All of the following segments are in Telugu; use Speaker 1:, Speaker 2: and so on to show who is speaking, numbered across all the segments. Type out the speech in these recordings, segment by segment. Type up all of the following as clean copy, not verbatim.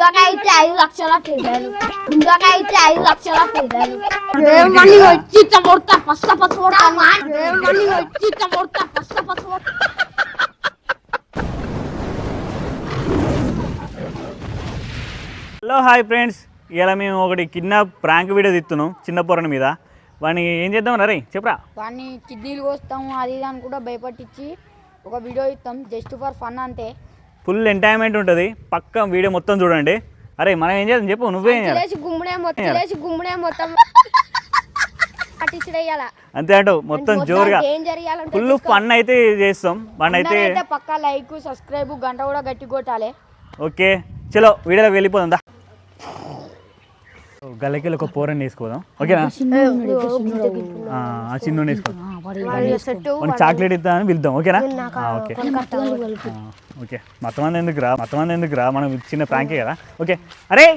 Speaker 1: గుండకాయ అయితే 5 లక్షల పిల్లలు గుండకాయ అయితే 5 లక్షల పిల్లలు
Speaker 2: హలో హాయ్ ఫ్రెండ్స్, ఇలా మేము ఒకటి కిడ్నాప్ ప్రాంక్ వీడియో తీస్తున్నాం చిన్న పొరని మీద. వాడిని ఏం చేద్దాం రే చెప్పరా.
Speaker 1: వాడిని కిడ్నీలు కోస్తాము అది ఇది అని కూడా భయపట్టించి ఒక వీడియో ఇస్తాం జస్ట్ ఫర్ ఫన్ అంతే.
Speaker 2: ఫుల్ ఎంటర్టైన్మెంట్ ఉంటుంది, పక్క వీడియో మొత్తం చూడండి. అరే మనం ఏం చేద్దాం చెప్పు, నువ్వేం
Speaker 1: గుమ్ముడే మొత్తం
Speaker 2: అంతే అంటావు. మొత్తం జోరుగా ఫుల్ ఫన్ అయితే చేస్తాం. వాడిని అయితే
Speaker 1: పక్క లైక్ సబ్స్క్రైబ్ గంట కూడా గట్టి కొట్టాలి.
Speaker 2: ఓకే చలో వీడియోలోకి వెళ్ళిపోదా. గల్లకి ఒక పోరని వేసుకోదాం ఓకేనా. ఆ చిన్న వేసుకోదాం, చాక్లెట్ ఇద్దామని పిలుద్దాం ఓకేనా. ఓకే ఓకే మొత్తం ఎందుకు రా మనం చిన్న ప్రాంకే కదా. ఓకే అరే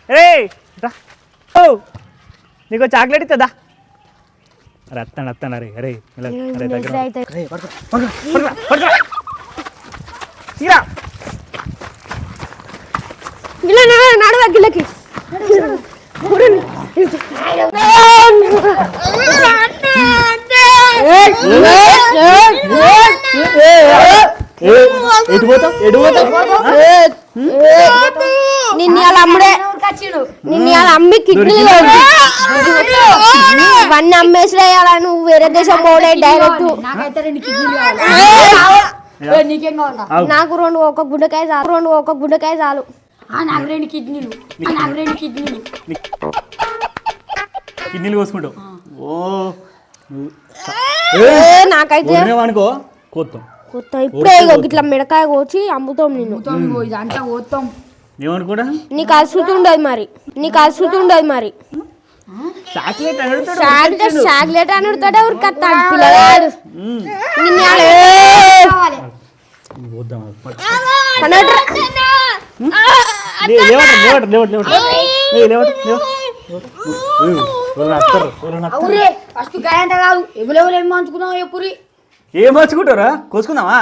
Speaker 2: అరే నీకు చాక్లెట్ ఇస్తుందా. అరే అత్తండి అరే అరే
Speaker 1: నడవ గిల్లకి నిన్న అమ్మి కిడ్నీలు ఇవన్నీ అమ్మేసి వేయాలా నువ్వు వేరే దేశం పోలే డైరెక్ట్. నాకు ఒక గుండెకాయ చాలు.
Speaker 2: కిడ్నీలు కోసుకుంటావు. ఓ
Speaker 1: నాకైతే
Speaker 2: అనుకో కోస్తాం
Speaker 1: ఇప్పుడే ఇట్లా మిడకాయ కోచి అమ్ముతాం నిన్ను.
Speaker 2: ఏమనుకోడా
Speaker 1: నీకు అసుతు ఉండదు మరి చాక్లెట్ అనుడతాడే ఉరికత్తాడు పిల్లగాడు.
Speaker 2: ఏం మార్చుకుంటారా కోసుకుందామా.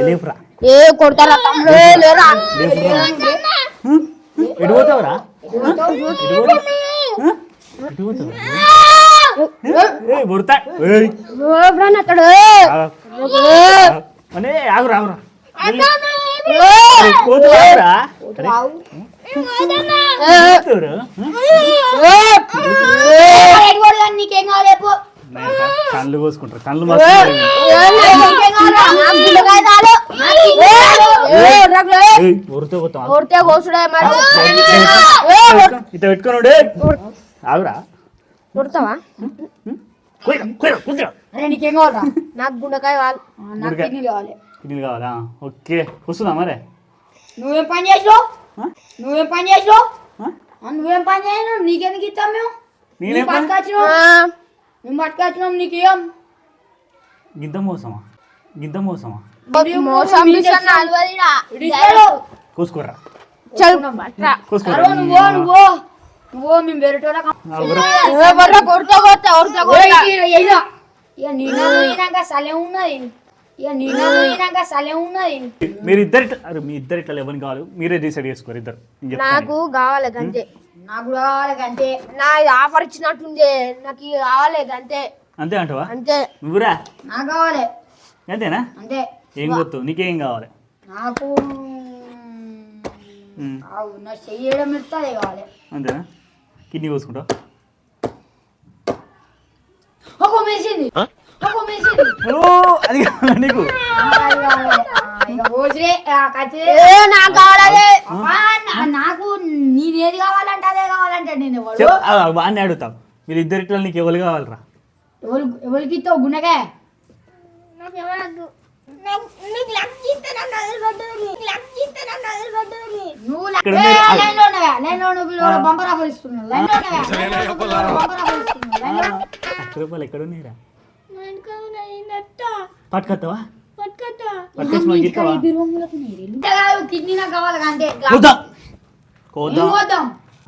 Speaker 2: లేపురా
Speaker 1: కొడతారా
Speaker 2: ఎడిపోతావురా ఆగురా కళ్ళు కోసుకుంటారు. కళ్ళు ఇట్లా పెట్టుకోనుడే ఆగురా.
Speaker 1: కొడతావా నాకు గుండకాయ
Speaker 2: కిడ్నీలు కావాలా. ఓకే వస్తుందా మరి.
Speaker 1: నువ్వేం పని చేసావు నీకెందుకు ఇస్తాం మేము.
Speaker 2: నేనేం
Speaker 1: మేము పట్టుకొచ్చినాం నీకేం
Speaker 2: గింత మోసమా కోసుకోరా
Speaker 1: నువ్వు మేము వేరేటోళ్ళ
Speaker 2: మీరు మీ ఇద్దరు ఇట్లా ఎవరిని కావాలి మీరే డిసైడ్ చేసుకోరు ఇద్దరు.
Speaker 1: నాకు కావాలి గంతే నా ఆఫర్ ఇచ్చినట్టుంది నాకు కావాలి గంతే.
Speaker 2: అంతే అంటవా.
Speaker 1: అంతే
Speaker 2: నువ్వురా
Speaker 1: నాకు కావాలి
Speaker 2: అంతేనా.
Speaker 1: అంతే
Speaker 2: ఏం గుర్తు నీకేం కావాలి.
Speaker 1: నాకు నా చెయ్యడం ఇస్తుంది కావాలి.
Speaker 2: అంతేనా. కిడ్నీ కోసుకుంటావు. అది నీకు
Speaker 1: నాకు నేనేది కావాలంటే అదే కావాలంటే నేను
Speaker 2: వాడిని అడుగుతావు. మీరు ఇద్దరు ఇట్లా నీకు ఎవరు కావాలరా.
Speaker 1: ఎవరికి ఇస్తావు గుండెకాయ.
Speaker 2: రూపాయలు ఎక్కడ ఉన్నాయిరా.
Speaker 1: పట్టుకొస్తావా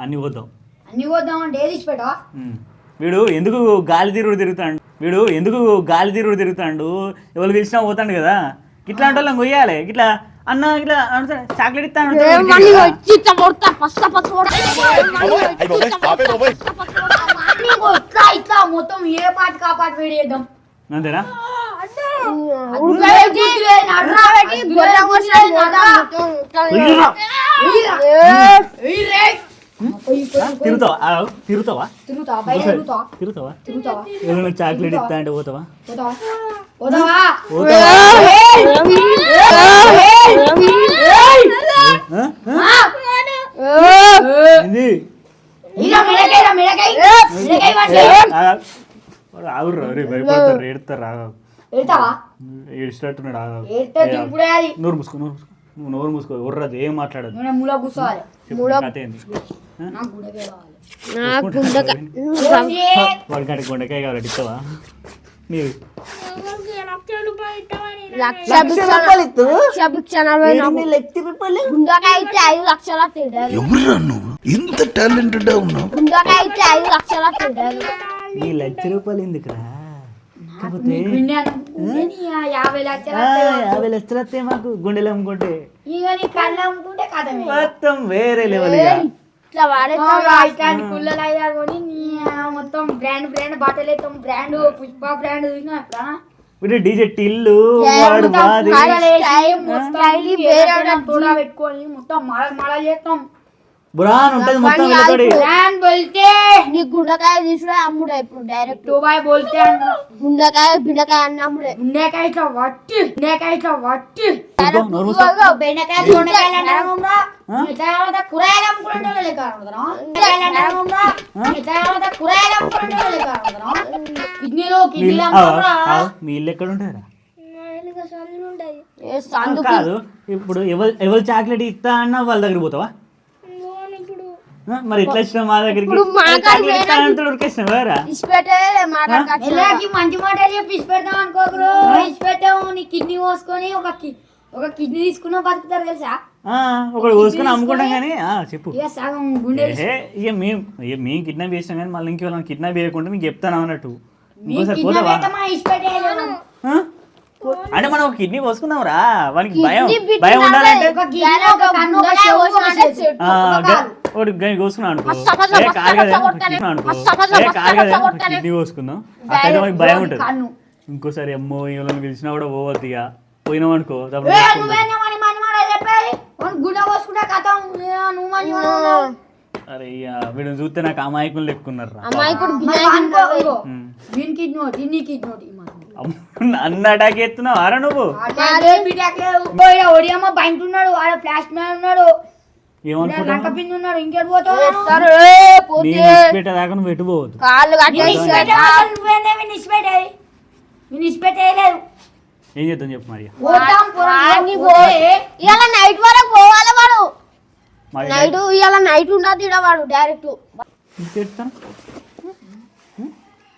Speaker 2: అన్ని పోద్దాం
Speaker 1: అన్ని వద్దామంటే ఏది ఇచ్చి పెట్టవా?
Speaker 2: వీడు ఎందుకు గాలి తిరుగుడు తిరుగుతాడు ఎవరు పిలిచినా పోతాడు కదా, ఇట్లాంటి వాళ్ళని కొయ్యాలి. ఇట్లా అన్న ఇట్లా చాక్లెట్ ఇస్తాను
Speaker 1: ఇట్లా మొత్తం ఏ పాటికి ఆ పాటి వేడి చేద్దాం
Speaker 2: అంతేనా? తిరుగుతావా ఎవరైనా చాక్లెట్ ఇస్తా అంటే పోతావా? ఆగుర్రా రే, భయపడతారు, ఏడుతారు. ఏడిచినట్టున్నాడు. నోరు మూసుకో, నోరు మూసుకో, ఉర్రదు, ఏం మాట్లాడదు. వాడికి గుండెకాయ కావాలి, ఇస్తావా? మీరు
Speaker 3: ఇంత టాలెంటెడ్ ఉన్నావు.
Speaker 2: ఈ ₹1,00,000 ఎందుకురా?
Speaker 1: 50 లక్షలు
Speaker 2: 50 లక్షలు వస్తాయి మాకు గుండెలు అమ్ముకుంటే.
Speaker 1: అమ్ముకుంటే
Speaker 2: మొత్తం వేరే లెవెల్.
Speaker 1: కుళ్ళలు అయ్యారు కొని మొత్తం బ్రాండ్ బట్టలు వేస్తాం, బ్రాండ్ పుష్ప బ్రాండ్ చూసినా
Speaker 2: వీడు డీజే టిల్లు వాడు మాది
Speaker 1: పెట్టుకొని మొత్తం మడలు చేస్తాం.
Speaker 2: బురాన్ ఉంటది మొత్తం వీళ్ళతోటి.
Speaker 4: నీ గుండకాయ తీసుకురా అమ్ముడే ఇప్పుడు డైరెక్ట్
Speaker 1: గుండెకాయ
Speaker 4: బిండకాయ అన్న అమ్ముడే
Speaker 1: గుండెకాయ ఇట్లా వట్టి
Speaker 4: బెండకాయ కూరగాయలు
Speaker 2: మీ ఇల్లు ఎక్కడ ఉంటారా? కాదు, ఇప్పుడు ఎవరు చాక్లెట్ ఇస్తా అన్నా వాళ్ళ దగ్గర పోతావా? మరి ఎట్లా వచ్చినా మా దగ్గరికి?
Speaker 1: మంచి మాటలు చెప్పి ఇచ్చి పెడతాం అనుకోకరు. ఇచ్చి పెట్టాము, నీ కిడ్నీ పోసుకొని ఒక కిడ్నీ తీసుకున్నా బతుకుతారు తెలుసా?
Speaker 2: ఒకటి పోసుకొని అమ్ముకుంటాం కానీ. చెప్పు.
Speaker 1: సగం గుండె
Speaker 2: ఇక మేము కిడ్నాప్ చేసినాం కానీ మళ్ళీ ఇంకెవరైనా కిడ్నాప్ చేయకుండా మీకు చెప్తాను అన్నట్టు. ఇంకోసారి పోతావా? అంటే మనం ఒక కిడ్నీ పోసుకుందాం రా, వానికి భయం ఉండాలంటే కోసుకున్నాం అనుకో, కిడ్నీ కోసుకుందాం. అట్లయితే మనకి భయం ఉంటుంది. ఇంకోసారి అమ్మో ఎవరైనా పిలిచినా కూడా పోవద్దు. ఇక పోయినాం అనుకో అరే వీడిని చూస్తే నాకు అమాయకులు లెక్కున్నారు. అన్న అటాక్ ఎత్తున్నావు ఆరా నువ్వు?
Speaker 1: ఏమనుకుంటున్నాడు
Speaker 2: పెట్టేదాకా నువ్వు పెట్టుకోవద్దు. ఏం చేద్దాం చెప్పు మరి.
Speaker 4: నైట్ వరకు పోవాలి వాడు. నైట్ ఇవాళ నైట్ ఉండదు వాడు డైరెక్ట్.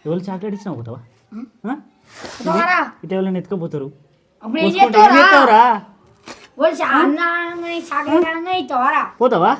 Speaker 2: ఎవరు చాక్లెట్ ఇచ్చినా పోతావా? ఇటు ఎవరైనా ఎత్తుకోపోతారు. పోతావా?